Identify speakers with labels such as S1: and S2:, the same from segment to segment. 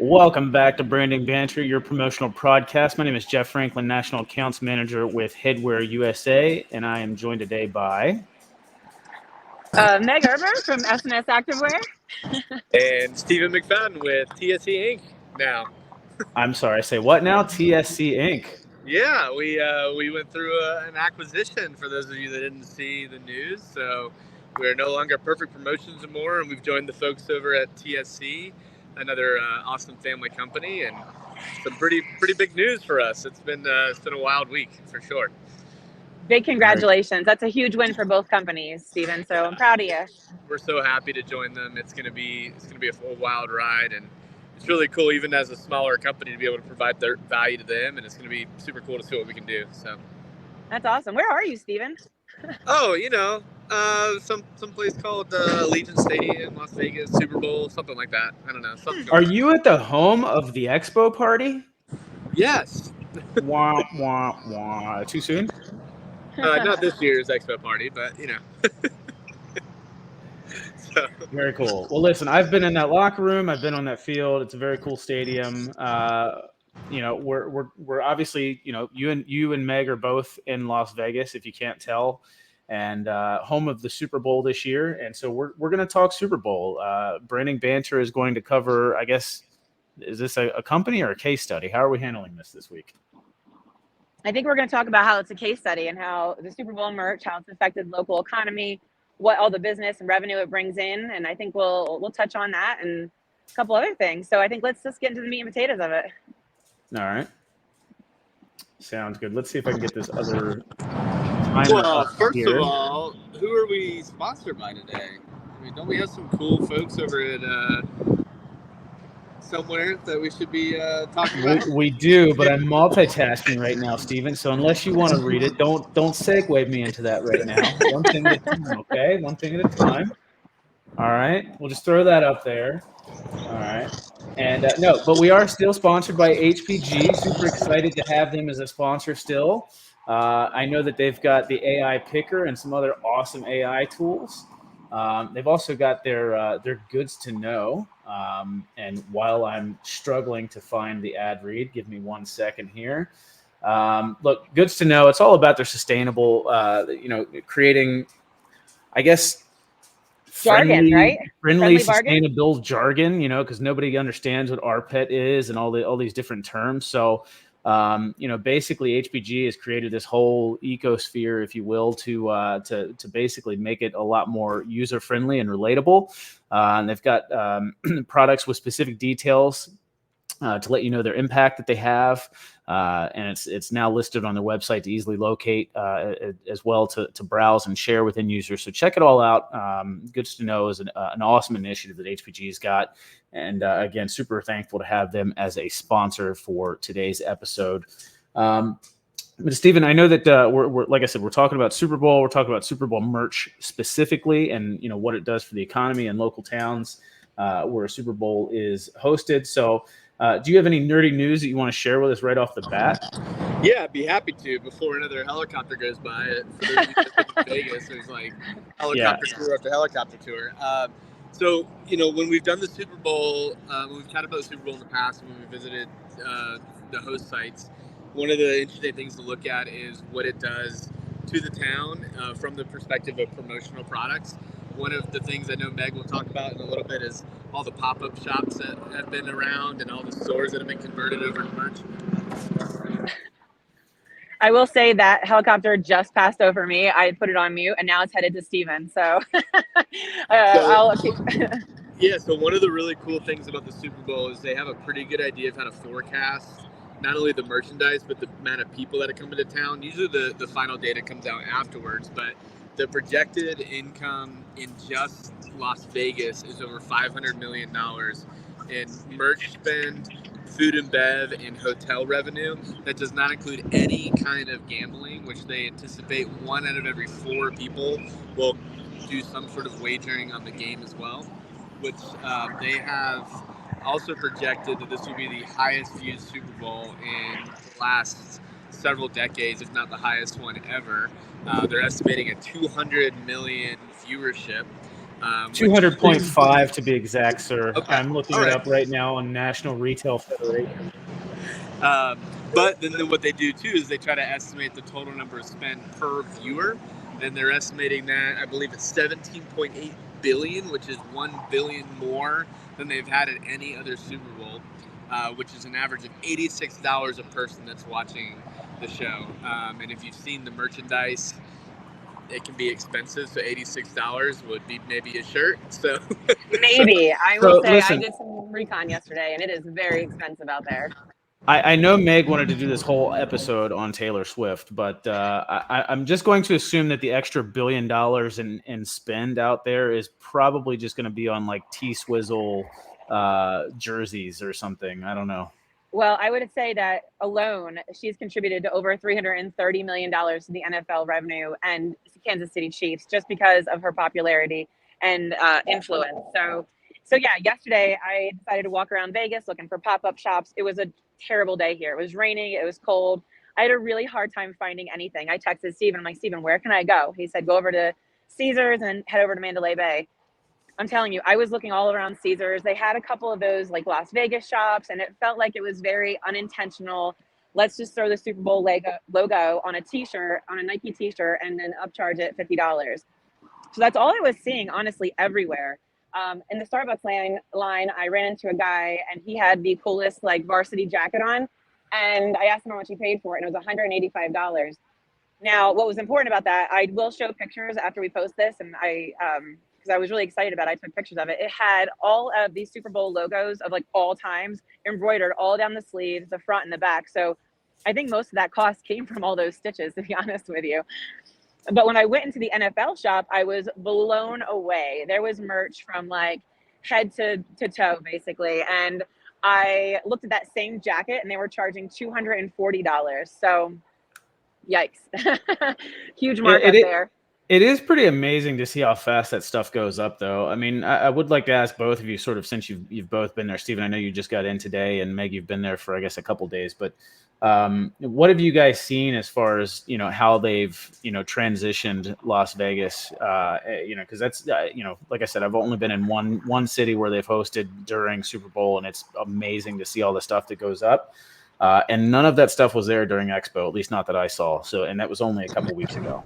S1: Welcome back to Branding Banter, your promotional podcast. My name is Jeff Franklin, National Accounts Manager with Headwear USA, and I am joined today by...
S2: Meg Erber from SNS Activewear.
S3: And Stephen McFadden with TSE Inc. now.
S1: I'm sorry, I say what now? TSC Inc.
S3: Yeah, we went through an acquisition for those of you that didn't see the news. So we're no longer Perfect Promotions anymore, and we've joined the folks over at TSC, another awesome family company, and some pretty big news for us. It's been a wild week for sure.
S2: Big congratulations. That's a huge win for both companies, Stephen. So I'm proud of you.
S3: We're so happy to join them. It's gonna be a full wild ride, and it's really cool, even as a smaller company, to be able to provide their value to them, and it's going to be super cool to see what we can do. So
S2: that's awesome. Where are you, Stephen?
S3: Oh, some place called Allegiant Stadium, Las Vegas, Super Bowl, something like that. I don't know.
S1: Are you at the home of the expo party?
S3: Yes.
S1: Wah, wah, wah. Too soon?
S3: Not this year's expo party, but So.
S1: Very cool. Well, listen, I've been in that locker room. I've been on that field. It's a very cool stadium. We're obviously, you and Meg are both in Las Vegas, if you can't tell, and home of the Super Bowl this year. And so we're going to talk Super Bowl. Branding Banter is going to cover, I guess, is this a company or a case study? How are we handling this week?
S2: I think we're going to talk about how it's a case study and how the Super Bowl merch, how it's affected local economy, what all the business and revenue it brings in, and I think we'll touch on that and a couple other things. So I think let's just get into the meat and potatoes of it.
S1: All right, sounds good. Let's see if I can get this other.
S3: Well, first of all, who are we sponsored by today? I mean, don't we have some cool folks over at somewhere that we should be talking about?
S1: We do, but I'm multitasking right now, Stephen. So unless you want to read it, don't segue me into that right now. One thing at a time, okay? One thing at a time. All right. We'll just throw that up there. All right. And no, but we are still sponsored by HPG. Super excited to have them as a sponsor still. I know that they've got the AI picker and some other awesome AI tools. They've also got their goods to know. And while I'm struggling to find the ad read, give me 1 second here. Look, goods to know. It's all about their sustainable, creating, I guess, friendly sustainable jargon. Because nobody understands what RPET is and all these different terms. So. Basically HPG has created this whole ecosphere, if you will, to basically make it a lot more user friendly and relatable. And they've got products with specific details to let you know their impact that they have. And it's now listed on their website to easily locate as well to browse and share with end users. So check it all out. Goods to Know is an awesome initiative that HPG's got. And again, super thankful to have them as a sponsor for today's episode. But Stephen, I know that we're like I said, we're talking about Super Bowl. We're talking about Super Bowl merch specifically, and what it does for the economy and local towns where a Super Bowl is hosted. So, do you have any nerdy news that you want to share with us right off the bat?
S3: Yeah, I'd be happy to. Before another helicopter goes by, for those of you that live in Vegas, there's like helicopter tour after helicopter tour. So, when we've done the Super Bowl, when we've chatted about the Super Bowl in the past, when we visited the host sites, one of the interesting things to look at is what it does to the town from the perspective of promotional products. One of the things I know Meg will talk about in a little bit is all the pop-up shops that have been around and all the stores that have been converted over to merch.
S2: I will say that helicopter just passed over me. I put it on mute, and now it's headed to Stephen. So, I'll keep.
S3: Yeah, so one of the really cool things about the Super Bowl is they have a pretty good idea of how to forecast not only the merchandise, but the amount of people that are coming to town. Usually the final data comes out afterwards, but the projected income in just Las Vegas is over $500 million in merch spend, food and bev, and hotel revenue. That does not include any kind of gambling, which they anticipate 1 out of every 4 people will do some sort of wagering on the game as well, which they have also projected that this will be the highest viewed Super Bowl in the last several decades, if not the highest one ever. They're estimating a 200 million viewership. which-
S1: 200.5 to be exact, sir.
S3: Okay.
S1: I'm looking
S3: All
S1: it
S3: right.
S1: up right now on National Retail Federation.
S3: But then what they do too is they try to estimate the total number of spend per viewer, and they're estimating that I believe it's 17.8 billion, which is 1 billion more than they've had at any other Super Bowl, which is an average of $86 a person that's watching the show. And if you've seen the merchandise, it can be expensive, so $86 would be maybe a shirt. So
S2: Maybe. I will
S1: So
S2: say I
S1: listen,
S2: did some recon yesterday, and it is very expensive out there.
S1: I know Meg wanted to do this whole episode on Taylor Swift, but I'm just going to assume that the extra $1 billion in spend out there is probably just going to be on like T-Swizzle jerseys or something. I don't know.
S2: Well, I would say that alone, she's contributed to over $330 million to the NFL revenue and Kansas City Chiefs just because of her popularity and influence. So yeah, yesterday I decided to walk around Vegas looking for pop-up shops. It was a terrible day here. It was raining. It was cold. I had a really hard time finding anything. I texted Steven. I'm like, Steven, where can I go? He said, go over to Caesars and head over to Mandalay Bay. I'm telling you, I was looking all around Caesars. They had a couple of those like Las Vegas shops, and it felt like it was very unintentional. Let's just throw the Super Bowl logo on a T-shirt, on a Nike T-shirt, and then upcharge it $50. So that's all I was seeing, honestly, everywhere. In the Starbucks line, I ran into a guy, and he had the coolest like varsity jacket on, and I asked him how much he paid for it, and it was $185. Now, what was important about that, I will show pictures after we post this, and because I was really excited about it, I took pictures of it. It had all of these Super Bowl logos of like all times embroidered all down the sleeves, the front and the back. So I think most of that cost came from all those stitches, to be honest with you. But when I went into the NFL shop, I was blown away. There was merch from like head to toe, basically. And I looked at that same jacket and they were charging $240. So yikes. Huge markup there.
S1: It is pretty amazing to see how fast that stuff goes up, though. I mean, I would like to ask both of you, sort of, since you've both been there. Steven, I know you just got in today, and Meg, you've been there for, I guess, a couple days. But what have you guys seen as far as how they've transitioned Las Vegas? Because that's like I said, I've only been in one city where they've hosted during Super Bowl, and it's amazing to see all the stuff that goes up. And none of that stuff was there during Expo, at least not that I saw. So, and that was only a couple weeks ago.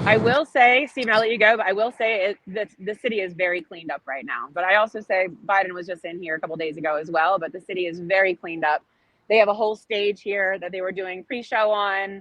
S2: I will say, Stephen, I'll let you go, but I will say that the city is very cleaned up right now. But I also say Biden was just in here a couple days ago as well, but the city is very cleaned up. They have a whole stage here that they were doing pre-show on.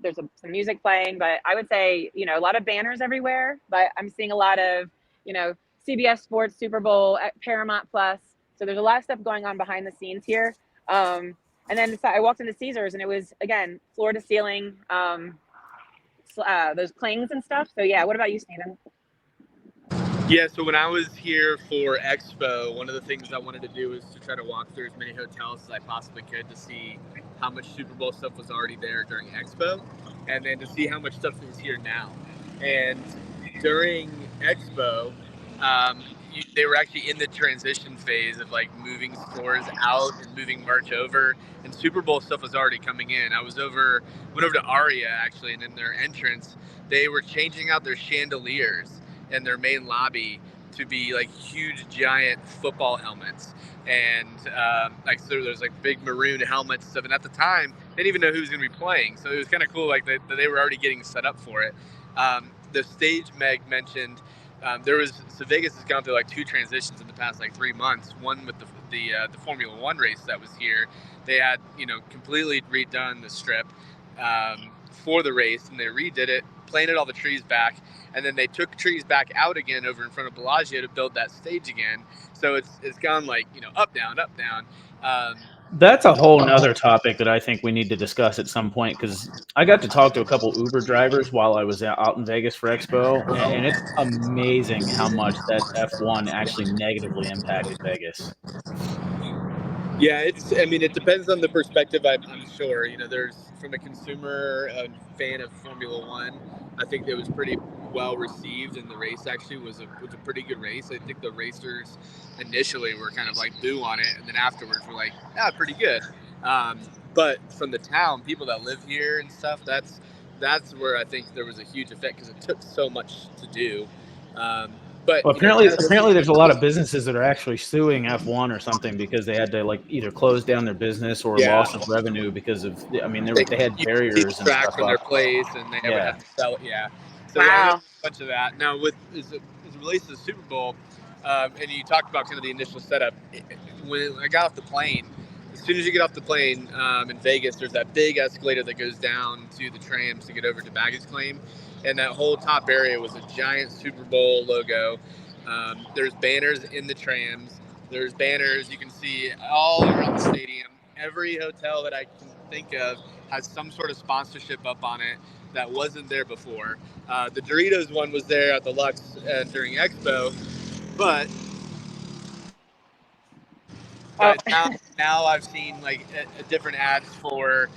S2: There's some music playing, but I would say, a lot of banners everywhere, but I'm seeing a lot of, CBS Sports, Super Bowl, Paramount Plus. So there's a lot of stuff going on behind the scenes here. And then so I walked into Caesars and it was, again, floor to ceiling, those clings and stuff. So yeah, what about you, Steven?
S3: Yeah, so when I was here for Expo, one of the things I wanted to do was to try to walk through as many hotels as I possibly could to see how much Super Bowl stuff was already there during Expo, and then to see how much stuff is here now. And during Expo, they were actually in the transition phase of like moving stores out and moving merch over, and Super Bowl stuff was already coming in. I went over to Aria actually, and in their entrance, they were changing out their chandeliers in their main lobby to be like huge giant football helmets, and so there's like big maroon helmets and stuff. And at the time, they didn't even know who was going to be playing, so it was kind of cool. Like they were already getting set up for it. The stage Meg mentioned. So Vegas has gone through like two transitions in the past like 3 months. One with the Formula One race that was here, they had completely redone the strip for the race, and they redid it, planted all the trees back, and then they took trees back out again over in front of Bellagio to build that stage again. So it's gone like up down up down.
S1: That's a whole nother topic that I think we need to discuss at some point, because I got to talk to a couple Uber drivers while I was out in Vegas for Expo, and it's amazing how much that F1 actually negatively impacted Vegas.
S3: Yeah, it depends on the perspective. I'm sure. There's from a consumer fan of Formula One, I think it was pretty well received, and the race actually was a pretty good race. I think the racers initially were kind of like boo on it, and then afterwards were like, yeah, pretty good. But from the town, people that live here and stuff, that's where I think there was a huge effect because it took so much to do. But
S1: Well, apparently, there's a lot of businesses that are actually suing F1 or something because they had to like either close down their business or loss of revenue because of. I mean, they had barriers and
S3: track
S1: stuff
S3: from their place, and they would
S1: Yeah.
S3: have to sell it. Yeah. So yeah, I know
S2: Wow.
S3: a bunch of that. Now, with as it relates to the Super Bowl, and you talked about kind of the initial setup. When I got off the plane, as soon as you get off the plane in Vegas, there's that big escalator that goes down to the trams to get over to baggage claim, and that whole top area was a giant Super Bowl logo. There's banners in the trams. There's banners you can see all around the stadium. Every hotel that I can think of has some sort of sponsorship up on it that wasn't there before. The Doritos one was there at the Lux during Expo, but now I've seen like a different ads for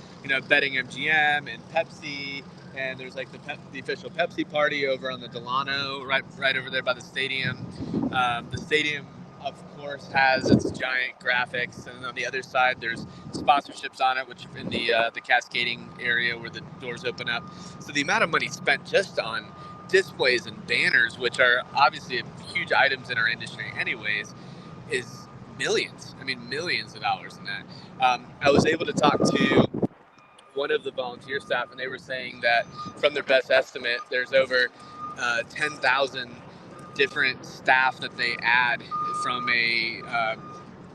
S3: betting MGM and Pepsi, and there's like the official Pepsi party over on the Delano, right over there by the stadium. The stadium, of course, has its giant graphics, and on the other side there's sponsorships on it, which in the cascading area where the doors open up. So the amount of money spent just on displays and banners, which are obviously huge items in our industry anyways, is millions. I mean, millions of dollars in that. I was able to talk to one of the volunteer staff, and they were saying that from their best estimate, there's over 10,000 different staff that they add from a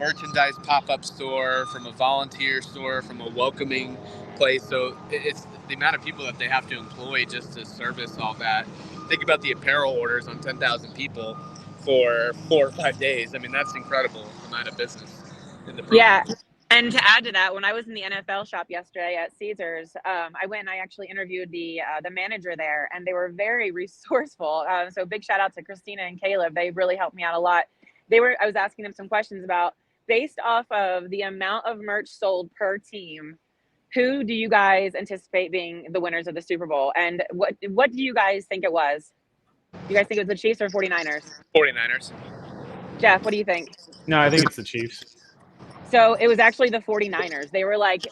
S3: merchandise pop-up store, from a volunteer store, from a welcoming place. So it's the amount of people that they have to employ just to service all that. Think about the apparel orders on 10,000 people for 4 or 5 days. I mean, that's incredible amount of business in the program.
S2: Yeah. And to add to that, when I was in the NFL shop yesterday at Caesars, I went and I actually interviewed the manager there, and they were very resourceful. So big shout out to Christina and Caleb. They really helped me out a lot. I was asking them some questions about, based off of the amount of merch sold per team, who do you guys anticipate being the winners of the Super Bowl? And what do you guys think it was? You guys think it was the Chiefs or 49ers?
S3: 49ers.
S2: Jeff, what do you think?
S1: No, I think it's the Chiefs.
S2: So it was actually the 49ers. They were like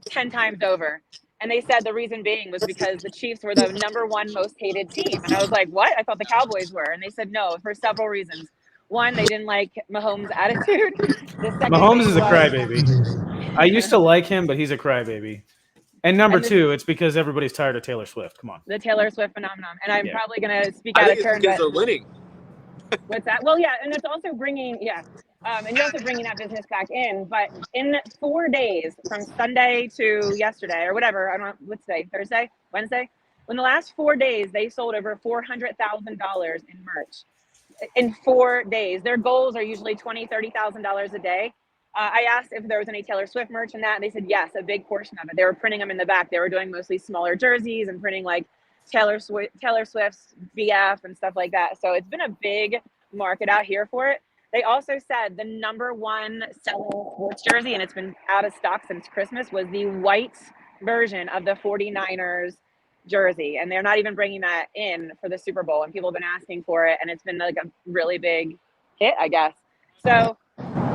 S2: 10 times over. And they said the reason being was because the Chiefs were the number one most hated team. And I was like, what? I thought the Cowboys were. And they said no, for several reasons. One, they didn't like Mahomes' attitude. The second
S1: Mahomes is a
S2: was,
S1: crybaby. I used to like him, but he's a crybaby. And number two, it's because everybody's tired of Taylor Swift. Come on.
S2: The Taylor Swift phenomenon. And I'm probably going to speak
S3: I
S2: out
S3: think
S2: of turn.
S3: because they're winning.
S2: What's that? Well, yeah, and it's also bringing, and you're also bringing that business back in. But in 4 days, from Sunday to yesterday or whatever, I don't know, what's today, Thursday, Wednesday? In the last 4 days, they sold over $400,000 in merch. In 4 days. Their goals are usually $20,000, $30,000 a day. I asked if there was any Taylor Swift merch in that, and they said yes, a big portion of it. They were printing them in the back. They were doing mostly smaller jerseys and printing like Taylor Swift's BF and stuff like that. So it's been a big market out here for it. They also said the number one selling sports jersey, and it's been out of stock since Christmas, was the white version of the 49ers jersey. And they're not even bringing that in for the Super Bowl. And people have been asking for it. And it's been like a really big hit, I guess. So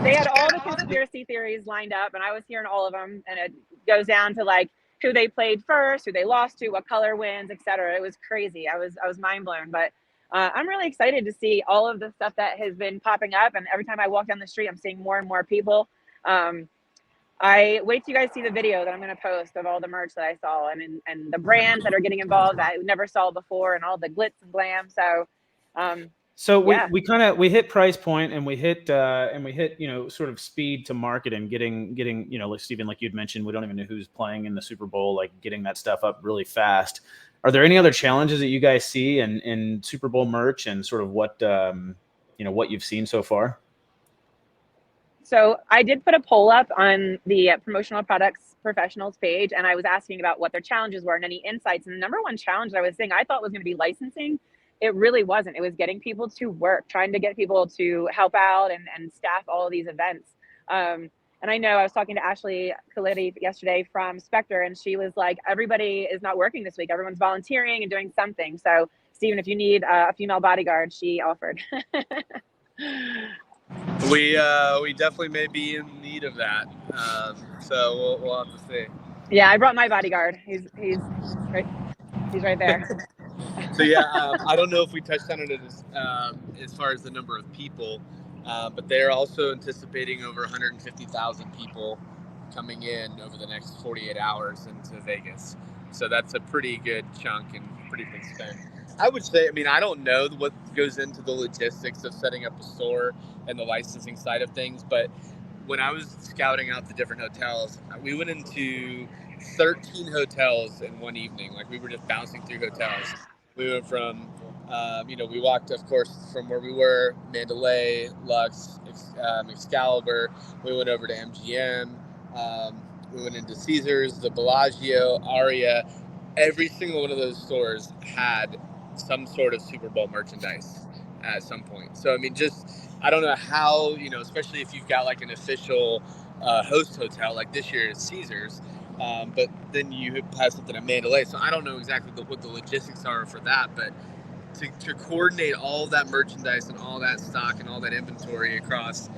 S2: they had all the conspiracy theories lined up, and I was hearing all of them. And it goes down to like who they played first, who they lost to, what color wins, etc. It was crazy. I was mind blown. But I'm really excited to see all of the stuff that has been popping up. And every time I walk down the street, I'm seeing more and more people. I wait till you guys see the video that I'm going to post of all the merch that I saw and the brands that are getting involved that I never saw before, and all the glitz and glam. So
S1: we hit price point, and we hit sort of speed to market, and getting like Steven, like you'd mentioned, we don't even know who's playing in the Super Bowl, like getting that stuff up really fast. Are there any other challenges that you guys see in Super Bowl merch, and sort of what what you've seen so far?
S2: So I did put a poll up on the promotional products professionals page, and I was asking about what their challenges were and any insights. And the number one challenge that I was saying I thought was going to be licensing. It really wasn't. It was getting people to work, trying to get people to help out and staff all of these events. And I know I was talking to Ashley Khalidi yesterday from Spectre, and she was like, everybody is not working this week. Everyone's volunteering and doing something. So, Steven, if you need a female bodyguard, she offered.
S3: We definitely may be in need of that. So we'll have to see.
S2: Yeah, I brought my bodyguard. He's right there.
S3: So yeah, I don't know if we touched on it as far as the number of people, but they're also anticipating over 150,000 people coming in over the next 48 hours into Vegas. So that's a pretty good chunk and pretty big spend. I would say, I mean, I don't know what goes into the logistics of setting up a store and the licensing side of things, but when I was scouting out the different hotels, we went into 13 hotels in one evening. Like, we were just bouncing through hotels. We went from, we walked, of course, from where we were, Mandalay, Lux, Excalibur. We went over to MGM. We went into Caesars, the Bellagio, Aria. Every single one of those stores had some sort of Super Bowl merchandise at some point. So, I mean, I don't know how, especially if you've got like an official host hotel, like this year is Caesars, but then you have something at Mandalay. So I don't know exactly what the logistics are for that, but to coordinate all that merchandise and all that stock and all that inventory across,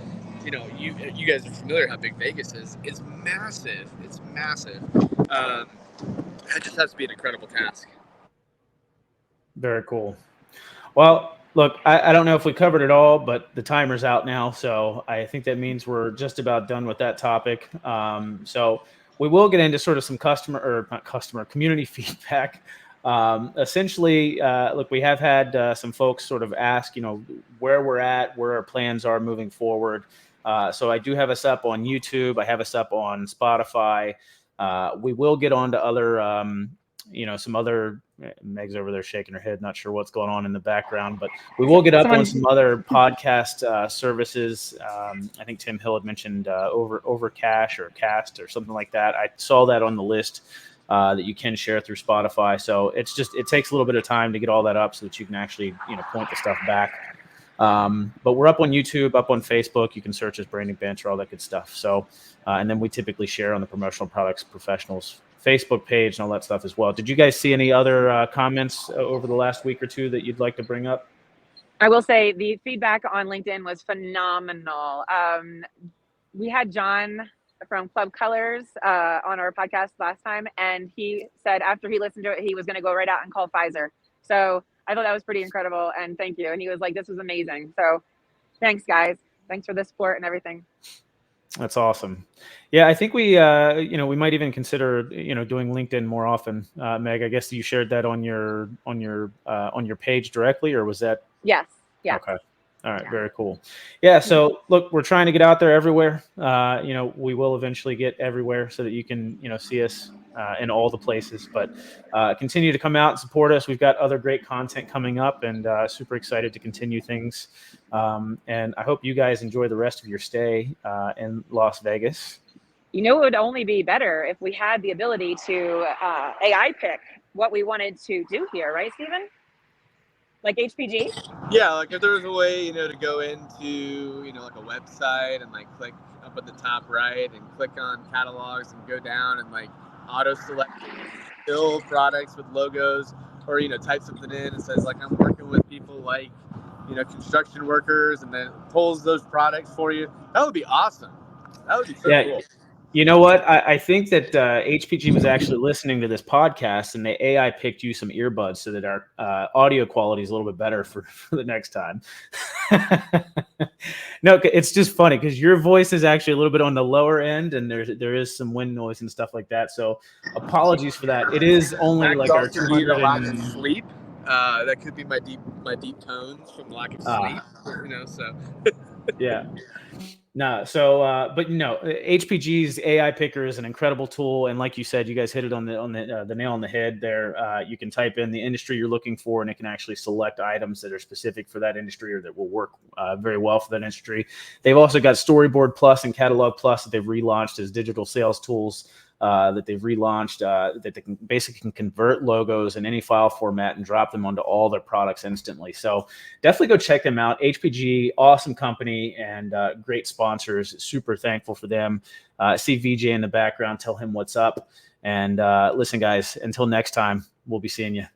S3: you guys are familiar how big Vegas is. It's massive. It's massive. That just has to be an incredible task.
S1: Very cool. Well, look, I don't know if we covered it all, but the timer's out now. So I think that means we're just about done with that topic. So we will get into sort of some community feedback. Essentially, look, we have had some folks sort of ask, where we're at, where our plans are moving forward. So I do have us up on YouTube. I have us up on Spotify. We will get on to other, some other. Meg's over there shaking her head, not sure what's going on in the background, but we will get up on some other podcast services. I think Tim Hill had mentioned Overcash or Cast or something like that. I saw that on the list that you can share through Spotify. So it takes a little bit of time to get all that up so that you can actually point the stuff back. But we're up on YouTube, up on Facebook. You can search as Branding Banter, all that good stuff. So, and then we typically share on the Promotional Products Professionals Facebook page and all that stuff as well. Did you guys see any other comments over the last week or two that you'd like to bring up?
S2: I will say the feedback on LinkedIn was phenomenal. We had John from Club Colors on our podcast last time, and he said after he listened to it, he was going to go right out and call Pfizer. So I thought that was pretty incredible, and thank you. And he was like, this was amazing. So thanks, guys. Thanks for the support and everything.
S1: That's awesome. Yeah, I think we might even consider, doing LinkedIn more often. Meg, I guess you shared that on your page directly, or was that?
S2: Yes. Yeah.
S1: Okay. All right. Yeah. Very cool. Yeah. So look, we're trying to get out there everywhere. We will eventually get everywhere so that you can, see us in all the places, but continue to come out and support us. We've got other great content coming up, and super excited to continue things. And I hope you guys enjoy the rest of your stay in Las Vegas.
S2: It would only be better if we had the ability to AI pick what we wanted to do here, right, Stephen? Like HPG?
S3: Yeah, like if there was a way, to go into, like a website and like click up at the top right and click on catalogs and go down and like auto select fill products with logos, or type something in and says like I'm working with people like construction workers, and then it pulls those products for you. That would be awesome. That would be so cool.
S1: You know what? I think that HPG was actually listening to this podcast, and the AI picked you some earbuds so that our audio quality is a little bit better for the next time. No, it's just funny because your voice is actually a little bit on the lower end, and there is some wind noise and stuff like that. So apologies for that. It is only like our 200
S3: lack of sleep. That could be my deep tones from lack of sleep. So
S1: yeah. No, so but HPG's AI picker is an incredible tool, and like you said, you guys hit it on the nail on the head there. You can type in the industry you're looking for, and it can actually select items that are specific for that industry or that will work very well for that industry. They've also got Storyboard Plus and Catalog Plus that they've relaunched as digital sales tools. That they've relaunched, that they can basically convert logos in any file format and drop them onto all their products instantly. So definitely go check them out. HPG, awesome company and great sponsors. Super thankful for them. See VJ in the background. Tell him what's up. And listen, guys, until next time, we'll be seeing you.